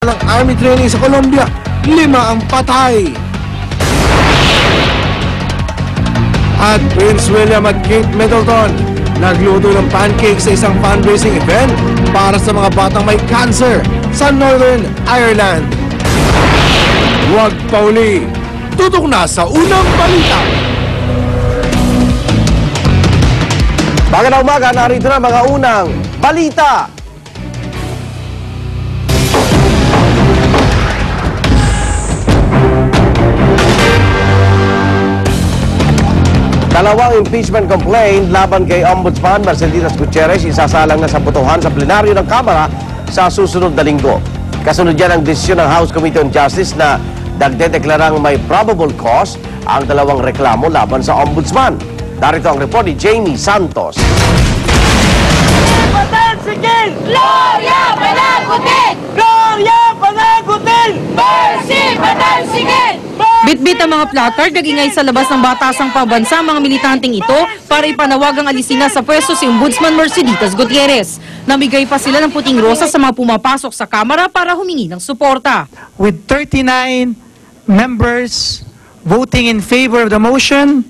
ng Army training sa Colombia, 5 ang patay. At Prince William at Kate Middleton nagluto ng pancake sa isang fundraising event para sa mga batang may cancer sa Northern Ireland. Huwag pauli, tutok na sa unang balita. Magandang umaga, narito na mga unang balita. Dalawang impeachment complaint laban kay Ombudsman Mercedes Gutierrez isasalang na sa botohan sa plenaryo ng Kamara sa susunod na linggo. Kasunod yan ang desisyon ng House Committee on Justice na nagdedeklarang may probable cause ang dalawang reklamo laban sa Ombudsman. Darito ang report ni Jamie Santos. Patansigin! Gloria panagutin! Gloria panagutin! Mercy patansigin! Bitbit ang mga placard nag-ingay sa labas ng batasang pambansa mga militanteng ito para ipanawag ang alisina sa pwesto si Ombudsman Mercedes Gutierrez. Namigay pa sila ng puting rosa sa mga pumapasok sa Kamara para humingi ng suporta. With 39 members voting in favor of the motion,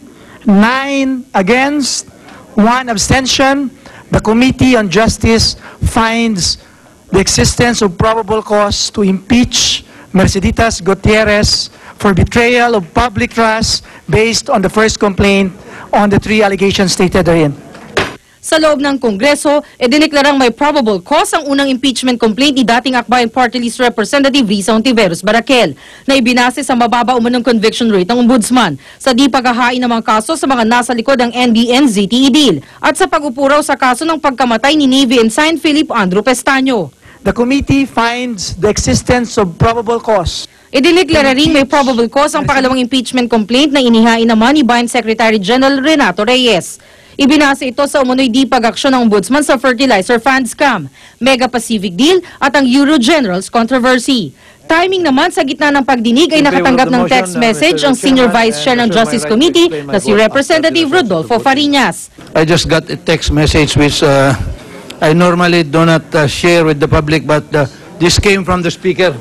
9 against, 1 abstention, the Committee on Justice finds the existence of probable cause to impeach Mercedes Gutierrez for betrayal of public trust based on the first complaint on the 3 allegations stated therein. Sa loob ng Kongreso, dineklarang may probable cause ang unang impeachment complaint ni dating Akbayan Party List Representative Risa Ontiveros Barakel na ibinase sa mababa umunong conviction rate ng Ombudsman sa di paghahain ng mga kaso sa mga nasa likod ng NBN-ZTE deal at sa pag-upuraw sa kaso ng pagkamatay ni Navy Ensign Philip Andrew Pestaño. The committee finds the existence of probable cause. Idineklara ring may probable cause ang pangalawang impeachment complaint na inihain naman ni Bayan Secretary General Renato Reyes. Ibinasa ito sa umunoy di pag-aksyon ng Ombudsman sa fertilizer fund scam, Mega Pacific Deal at ang Euro Generals controversy. Timing naman sa gitna ng pagdinig ay nakatanggap ng text message ang Senior Vice Chair ng Justice Committee na si Representative Rodolfo Fariñas. I just got a text message which I normally do not share with the public, but this came from the Speaker.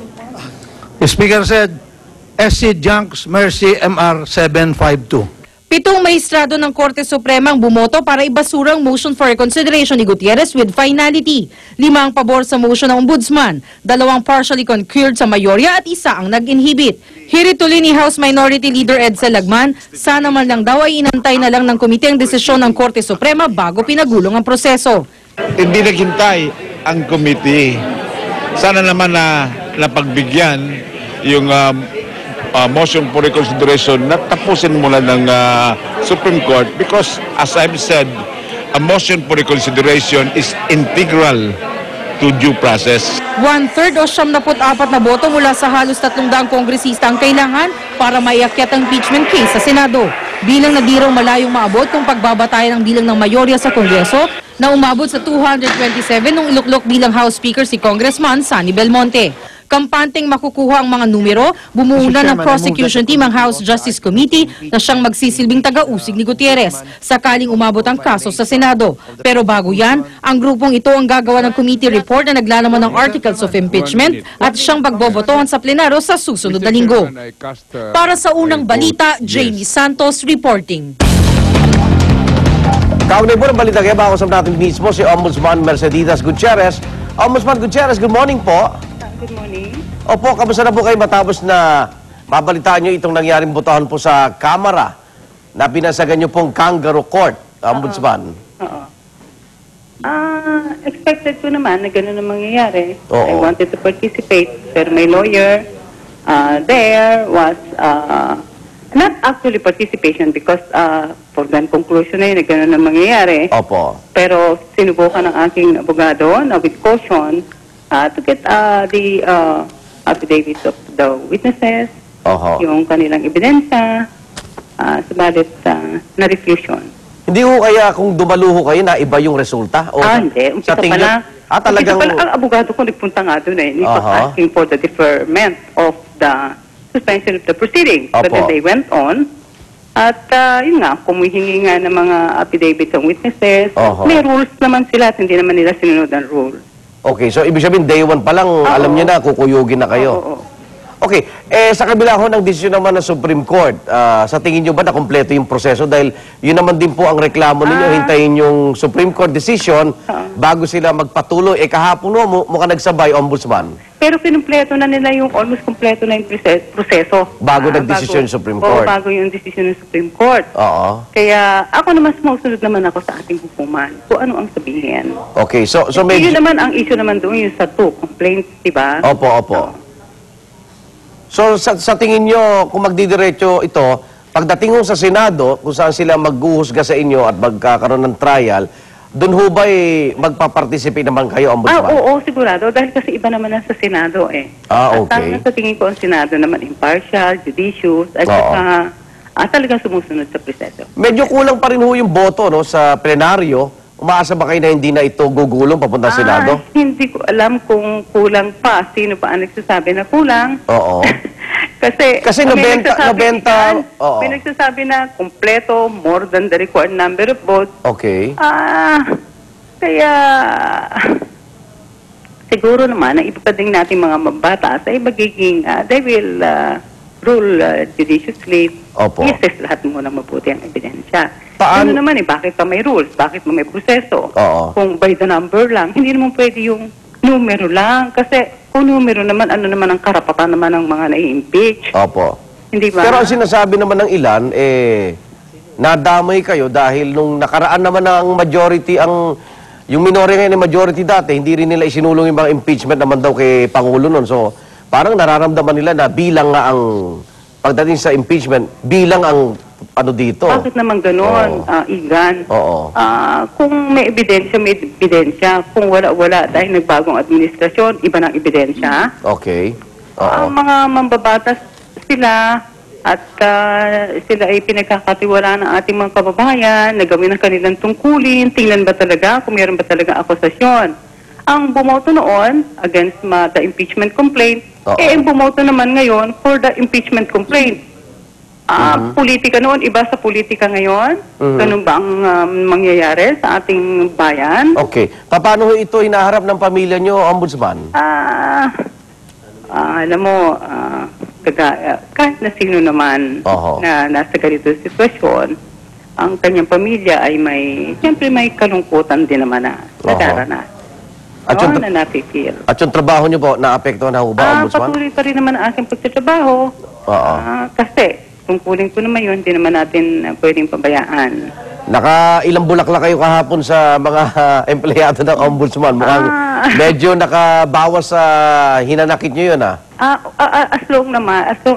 The Speaker said, SC Junks Mercy MR 752. 7 maestrado ng Korte Suprema ang bumoto para ibasura ang motion for reconsideration ni Gutierrez with finality. 5 ang pabor sa motion ng Ombudsman, 2 partially concurred sa mayorya at 1 ang nag-inhibit. Hirit tuloy ni House Minority Leader Edsel Lagman, sana man lang daw ay inantay na lang ng komite ang desisyon ng Korte Suprema bago pinagulong ang proseso. Hindi naghintay ang committee. Sana naman na napagbigyan yung motion for reconsideration na tapusin mula ng Supreme Court because as I've said, a motion for reconsideration is integral to due process. 1/3 o 74 na boto mula sa halos 300 kongresista ang kailangan para maiakyat ang impeachment case sa Senado. Bilang na di raw malayong maabot kung pagbabatayan ang bilang ng mayorya sa Kongreso na umabot sa 227 nung iluklok bilang House Speaker si Congressman Sonny Belmonte. Kampanteng makukuha ang mga numero, bumuuna ng prosecution team ang House Justice Committee na siyang magsisilbing taga-usig ni Gutierrez sakaling umabot ang kaso sa Senado. Pero bago yan, ang grupong ito ang gagawa ng committee report na naglalaman ng articles of impeachment at siyang pagbobotohan sa plenaryo sa susunod na linggo. Para sa unang balita, Jamie Santos reporting. Kaunay po ng balita kaya bago sa natin mismo si Ombudsman Mercedes Gutierrez. Ombudsman Gutierrez, good morning po. Good morning. Opo, kamusta na po kayo matapos na mabalitaan nyo itong nangyaring botohan po sa Kamara na binasagan nyo pong Kangaroo Court, Ombudsman? Oo. Expected ko naman na gano'n ang mangyayari. Oo. I wanted to participate, pero may lawyer. There was not actually participation because foregone conclusion na yun na gano'n ang mangyayari. Opo. Pero sinubukan ng aking abogado na with caution to get the affidavits of the witnesses, yung kanilang ebidensya, subalit na-refusal. Hindi ko kaya kung dumaluho kayo na iba yung resulta? O Hindi. Umpisa pa lang. Talagang... ang abogado ko nagpunta nga doon eh. He was asking for the deferment of the suspension of the proceedings. But then they went on. At yun nga, kumuhingi nga ng mga affidavits ng witnesses. May rules naman sila at hindi naman nila sinunod ang rules. Okay, so ibig sabihin, day one pa lang, alam niyo na, kukuyugin na kayo. Oo. Okay, sa kabila ho ng desisyon naman ng Supreme Court, sa tingin nyo ba na kumpleto yung proseso? Dahil yun naman din po ang reklamo ninyo, hintayin yung Supreme Court decision bago sila magpatuloy. Kahapon mo, mukhang nagsabay, Ombudsman. Pero kinumpleto na nila yung almost kumpleto na yung proseso. Bago nagdesisyon yung Supreme Court. Oo, bago yung desisyon ng Supreme Court. Oo. Kaya ako naman mausunod naman ako sa ating hukuman kung ano ang sabihin. Okay, so Yun medyo... naman ang issue naman doon, yung sa complaints, diba? Opo. So sa tingin nyo, kung magdidiretso ito, pagdating ho sa Senado, kung saan sila maghuhusga sa inyo at magkakaroon ng trial, doon ho ba magpa-participate naman kayo, Ombudsman? Oo, sigurado. Dahil kasi iba naman na sa Senado eh. Okay. At sa tingin ko ang Senado naman impartial, judicious, at saka talagang sumusunod sa proseso. Medyo kulang pa rin ho yung boto no, sa plenaryo. Umaasa ba kayo na hindi na ito gugulong papunta sa Senado? Hindi ko alam kung kulang pa. Sino pa ang nagsasabi na kulang? Oo. Kasi may nagsasabi na kumpleto, more than the required number of votes. Okay. Kaya siguro naman, ang ipapading natin mga mabatas ay magiging, they will rule judiciously. Opo. I-assess lahat muna mabuti ang ebidensya. Paano naman bakit pa may rules? Bakit pa may proseso? Oo. Kung by the number lang, hindi naman pwede yung numero lang. Kasi kung numero naman, ano naman ang karapatan naman ng mga nai-impeach? Opo. Hindi ba? Pero ang sinasabi naman ng ilan, nadamay kayo dahil nung nakaraan naman ang majority, yung minority ngayon, majority dati, hindi rin nila isinulong yung mga impeachment naman daw kay Pangulo nun. So, parang nararamdaman nila na bilang nga ang, pagdating sa impeachment, bilang ang ano dito. Bakit naman gano'n, Igan? Oo. Kung may ebidensya, may ebidensya. Kung wala, dahil nagbagong administrasyon, iba ng ebidensya. Okay. Ang mga mambabatas sila at sila ay pinagkakatiwalaan ng ating mga kababayan, nagawin ang kanilang tungkulin, tingnan ba talaga kung mayroon ba talaga akusasyon. Ang bumoto noon against the impeachment complaint, ang bumoto naman ngayon for the impeachment complaint. Politika noon, iba sa politika ngayon. Ganun ba ang mangyayari sa ating bayan? Okay. Paano ito hinaharap ng pamilya nyo, Ombudsman? Alam mo, kahit na sino naman na nasa ganito sitwasyon, ang kanyang pamilya ay siyempre may kalungkutan din naman na nadarana. Na napipil. At yung trabaho nyo po, naapektuhan na ho ba, Ombudsman? Patuloy pa rin naman ang aking pagtatrabaho. Kasi, tungkulin ko naman yun, hindi naman natin pwedeng pabayaan. Nakailang bulaklak kayo kahapon sa mga empleyado ng Ombudsman. Mukhang medyo nakabawas sa hinanakit nyo yun, as long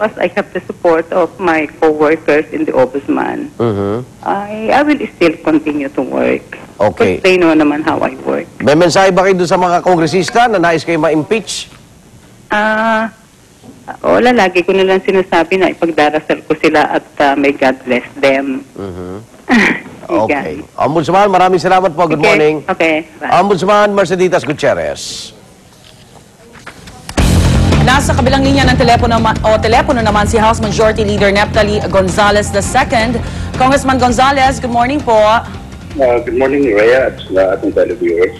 as I have the support of my co-workers in the Ombudsman, I will still continue to work. Okay. Because they know naman how I work. May mensahe ba kayo doon sa mga kongresista na nais kayo ma-impeach? Wala, lagi ko nalang sinasabi na ipagdarasal ko sila at may God bless them. Okay. Ombudsman, maraming salamat po. Good morning. Okay. Bye. Ombudsman Merceditas Gutierrez. Nasa kabilang linya ng telepono naman si House Majority Leader Neptali Gonzales II. Congressman Gonzales, good morning po. Good morning, Rhea, at sa ating televiewers.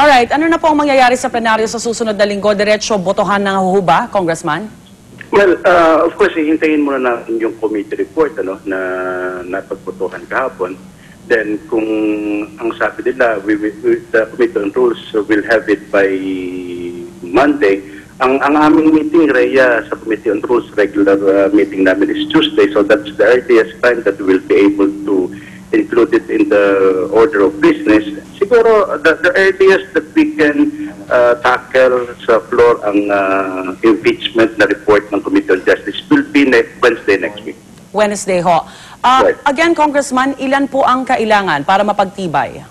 Alright, ano na po ang mangyayari sa plenaryo sa susunod na linggo? Diretso botohan ng huhuba, Congressman? Well, of course, hihintayin muna natin yung committee report na napagbotohan kahapon. Then, kung ang sabi nila, the Committee on Rules will have it by Monday. Ang aming meeting, Rhea, sa Committee on Rules, regular meeting namin is Tuesday. So that's the earliest time that we will be able to include it in the order of business. Siguro, the earliest that we can tackle sa floor ang impeachment na report ng Committee on Justice will be Wednesday next week. Wednesday ho. Right. Again, Congressman, ilan po ang kailangan para mapagtibay?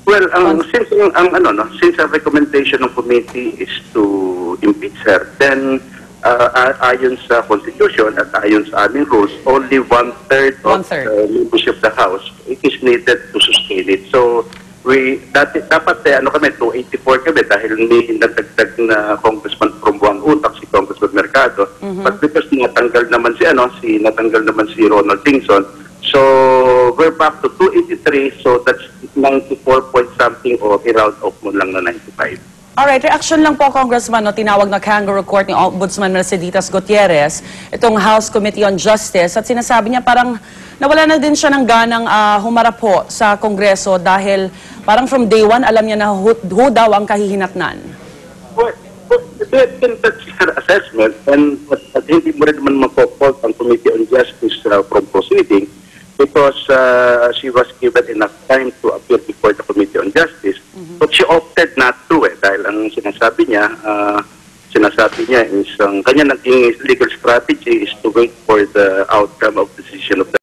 Well, since our recommendation ng committee is to impeach her, then ayon sa Constitution at ayon sa aming rules, only one-third of the membership of the House is needed to sustain it. So, dapat 284 kami dahil may nagdagdag na congressman from Buang Utak, si Congressman Mercado. But because natanggal naman si Ronald Dingson, so we're back to 283, so that's 94 point something o i-round off mo lang na 95. Alright, reaction lang po, Congressman, no, tinawag na kangaroo court ni Ombudsman Merceditas Gutierrez, itong House Committee on Justice, at sinasabi niya parang nawala na din siya ng ganang humarap po sa Kongreso dahil parang from day one, alam niya na who daw ang kahihinatnan. Well, that's her assessment, and at hindi mo rin naman mapoport ang Committee on Justice from proceeding because she was given enough time to appear before the Committee on Justice. But she opted not to dahil ang sinasabi niya is ang kanya naging legal strategy is to wait for the outcome of the decision of the